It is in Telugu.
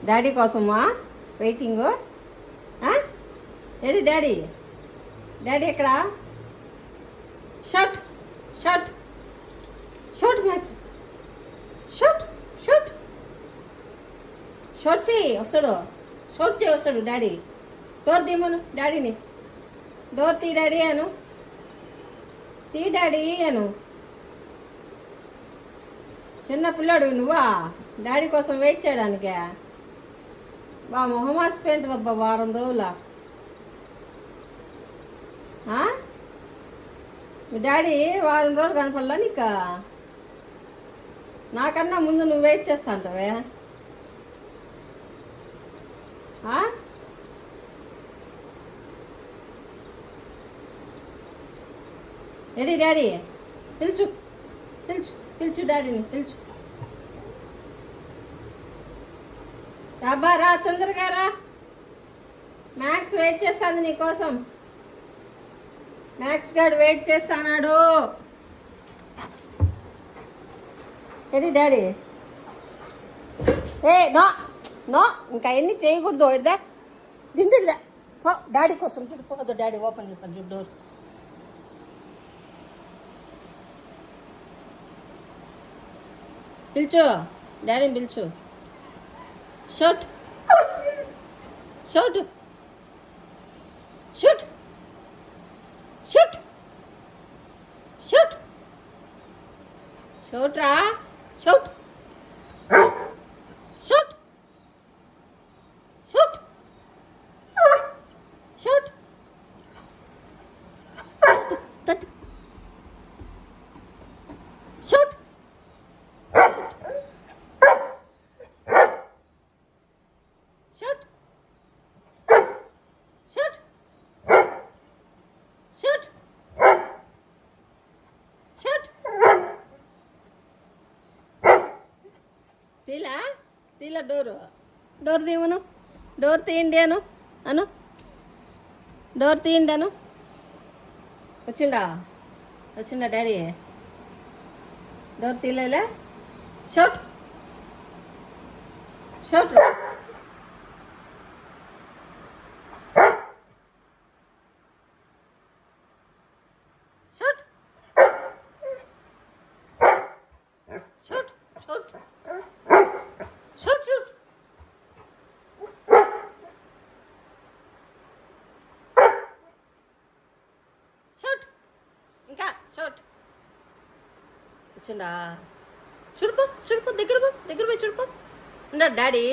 డాడీ కోసమా వెయిటింగ్? ఏది డాడీ? డాడీ ఎక్కడ? షర్ట్ షర్ట్ షర్ట్ మ్యాక్స్ షర్ట్ షర్ట్ షర్ట్ చేయి వస్తాడు. షర్ట్ చేయి వస్తాడు డాడీ. డోర్ తీయమను డాడీని. డోర్ తీ డాడీ అను. తీ డాడీ అను. చిన్న పిల్లాడు నువ్వా డాడీ కోసం వెయిట్ చేయడానికే? బా మొహమాసిపోయింటుందబ్బా వారం రోజుల. మీ డాడీ వారం రోజులు కనపడలా నీకు? నాకన్నా ముందు నువ్వు వెయిట్ చేస్తా అంటావే? రెడీ డాడీ పిలుచు పిలుచు పిలుచు డాడీని పిలుచు. రాబా రా తొందరగా రా. మ్యాక్స్ వెయిట్ చేస్తాను నీకోసం. మ్యాక్స్ గారు వెయిట్ చేస్తానాడు. Ready daddy? ఏ నో నో ఇంకా ఎన్ని చేయకూడదు. ఇడదా దిండిదా పో డాడీ కోసం చూడిపోదు. డాడీ ఓపెన్ చేస్తాను చూడు డోర్. పిలుచు డాడీని పిలుచు. షర్ట్ షర్ట్ షర్ట్ షర్ట్ షర్ట్ షర్ట్ రా షర్ట్ షర్ట్ షర్ట్ షర్ట్ తట్ షర్ట్ షర్ట్ షర్ట్ షర్ట్ షర్ట్ తీలా తీలా డోర్ తీయమను. డోర్ తీయండి అను అను. డోర్ తీయండి అను. వచ్చిండా డాడీ? డోర్ తీయలేలే. షర్ట్ షర్ట్ షర్ట్ షర్ట్ షర్ట్ షర్ట్ షర్ట్ షర్ట్ ఇంకా షర్ట్ వచ్చిండా? చూడుపో దగ్గర పోయి చూడుపో. ఉన్నాడు డాడీ.